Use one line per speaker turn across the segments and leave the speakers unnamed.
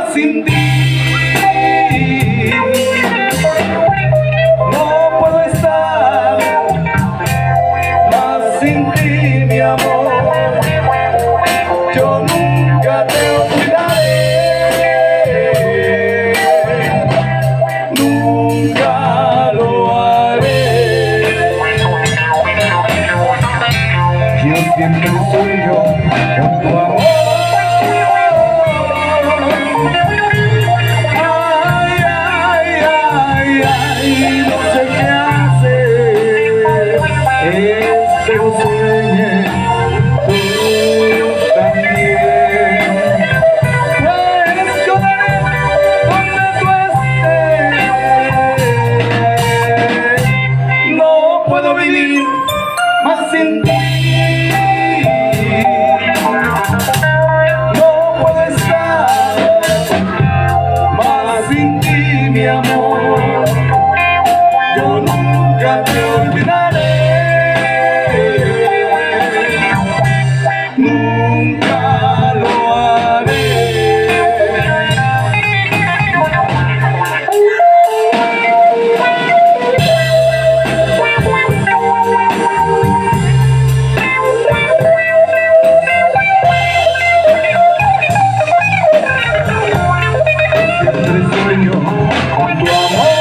más sin ti. No puedo estar más sin ti, mi amor. Yo nunca te olvidaré, nunca lo haré. Yo siempre sueño con tu amor. Pero sueñe tú también. Pues lloraré donde tú estés. No puedo vivir más sin ti. No puedo estar más sin ti, mi amor. Yo nunca te olvidaré. Nunca lo haré. Siempre sueño con tu amor.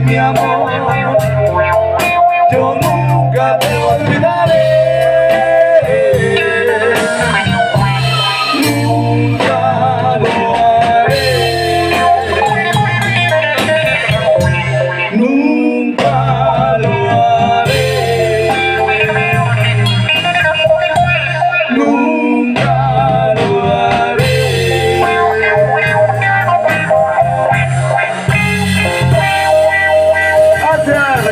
Mi amor, yo nunca te olvidaré, nunca lo haré, nunca lo haré, nunca lo haré. Ayer.